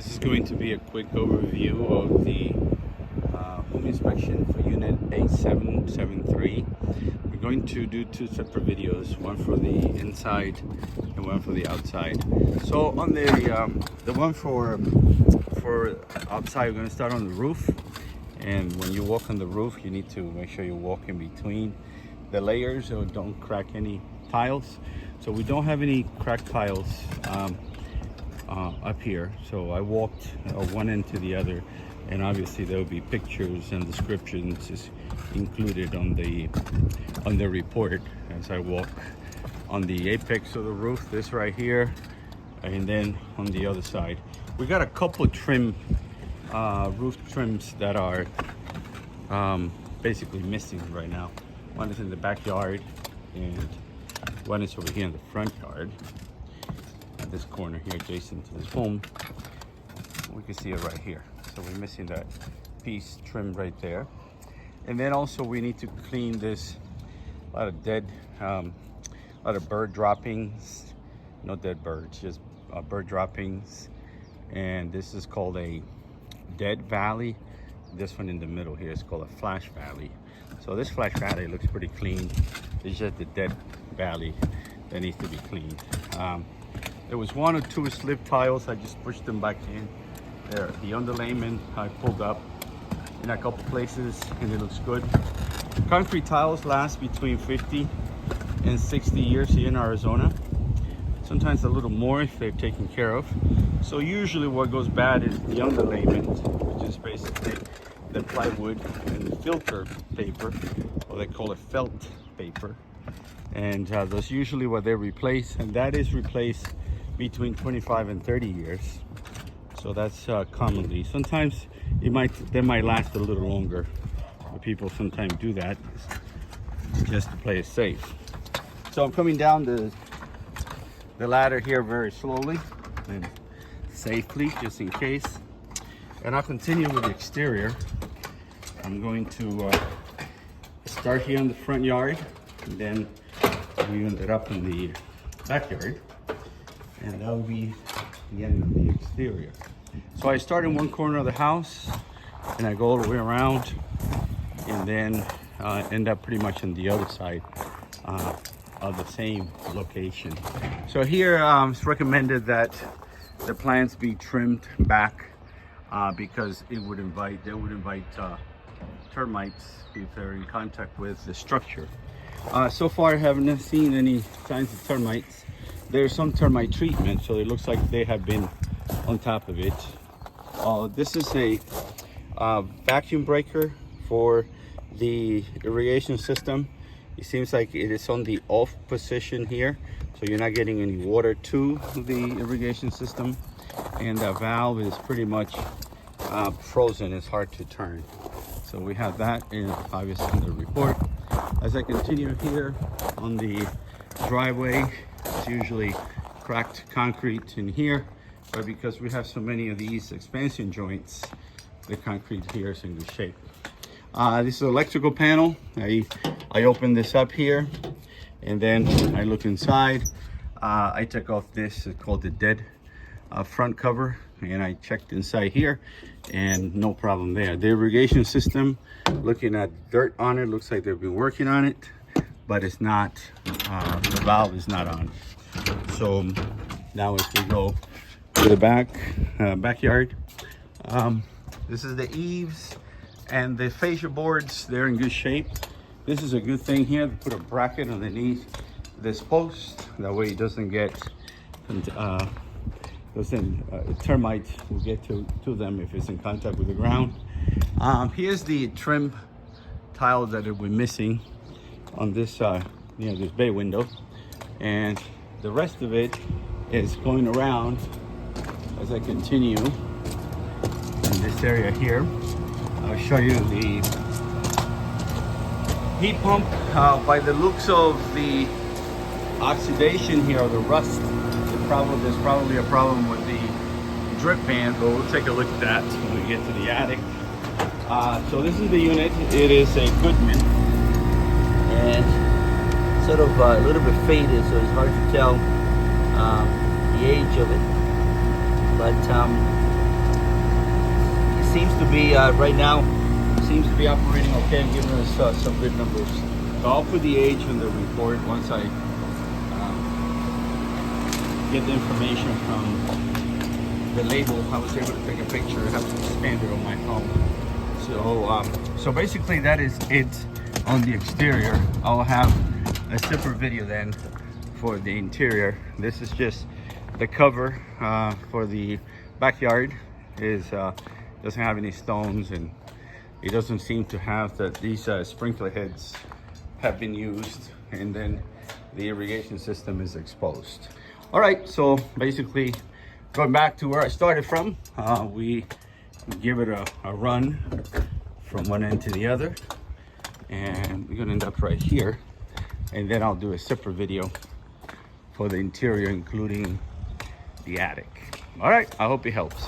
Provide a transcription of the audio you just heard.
This is going to be a quick overview of the home inspection for unit A773. We're going to do two separate videos, one for the inside and one for the outside. So on the one for outside, we're going to start on the roof. And when you walk on the roof, you need to make sure you walk in between the layers so don't crack any tiles. So we don't have any cracked tiles up here, so I walked one end to the other, and obviously there will be pictures and descriptions included on the report as I walk on the apex of the roof, this right here, and then on the other side we got a couple roof trims that are basically missing right now. One is in the backyard and one is over here in the front yard. This corner here adjacent to this home, we can see it right here. So we're missing that piece trimmed right there. And then also we need to clean this, a lot of bird droppings, no dead birds, just bird droppings. And this is called a dead valley. This one in the middle here is called a flash valley. So this flash valley looks pretty clean. It's just the dead valley that needs to be cleaned. There was one or two slip tiles. I just pushed them back in. There, the underlayment I pulled up in a couple places and it looks good. Concrete tiles last between 50 and 60 years here in Arizona. Sometimes a little more if they're taken care of. So usually what goes bad is the underlayment, which is basically the plywood and the filter paper, or they call it felt paper. And that's usually what they replace, and that is replaced between 25 and 30 years. So that's commonly. Sometimes they might last a little longer, but people sometimes do that just to play it safe. So I'm coming down the ladder here very slowly and safely, just in case. And I'll continue with the exterior. I'm going to start here in the front yard, and then we ended up in the backyard, and that will be the end of the exterior. So I start in one corner of the house and I go all the way around, and then end up pretty much on the other side of the same location. So here it's recommended that the plants be trimmed back because they would invite termites if they're in contact with the structure. So far I haven't seen any signs of termites. There's some termite treatment, so it looks like they have been on top of it. This is a vacuum breaker for the irrigation system. It seems like it is on the off position here, so you're not getting any water to the irrigation system, and the valve is pretty much frozen. It's hard to turn. So we have that in obviously in the report. As I continue here on the driveway, it's usually cracked concrete in here, but because we have so many of these expansion joints, the concrete here is in good shape. This is an electrical panel. I open this up here, and then I look inside. I took off this, it's called the dead front cover, and I checked inside here and no problem there. The irrigation system, looking at dirt on it, looks like they've been working on it, but it's not, the valve is not on. So now as we go to the backyard, this is the eaves and the fascia boards. They're in good shape. This is a good thing here to put a bracket underneath this post, that way it doesn't get termites will get to them if it's in contact with the ground. Here's the trim tile that we're missing on this this bay window, and the rest of it is going around. As I continue in this area here, I'll show you the heat pump. By the looks of the oxidation here, or the rust, there's probably a problem with the drip fan, but we'll take a look at that when we get to the attic. So this is the unit. It is a Goodman, and sort of a little bit faded, so it's hard to tell the age of it. But seems to be right now seems to be operating okay and giving us some good numbers. So I'll put the age on the report once I get the information from the label. I was able to take a picture. I have to expand it on my phone. So basically that is it on the exterior. I'll have a separate video then for the interior. This is just the cover for the backyard. Is doesn't have any stones, and it doesn't seem to have that these sprinkler heads have been used, and then the irrigation system is exposed. All right, so basically going back to where I started from, we give it a run from one end to the other, and we're gonna end up right here, and then I'll do a separate video for the interior, including the attic. All right, I hope it helps.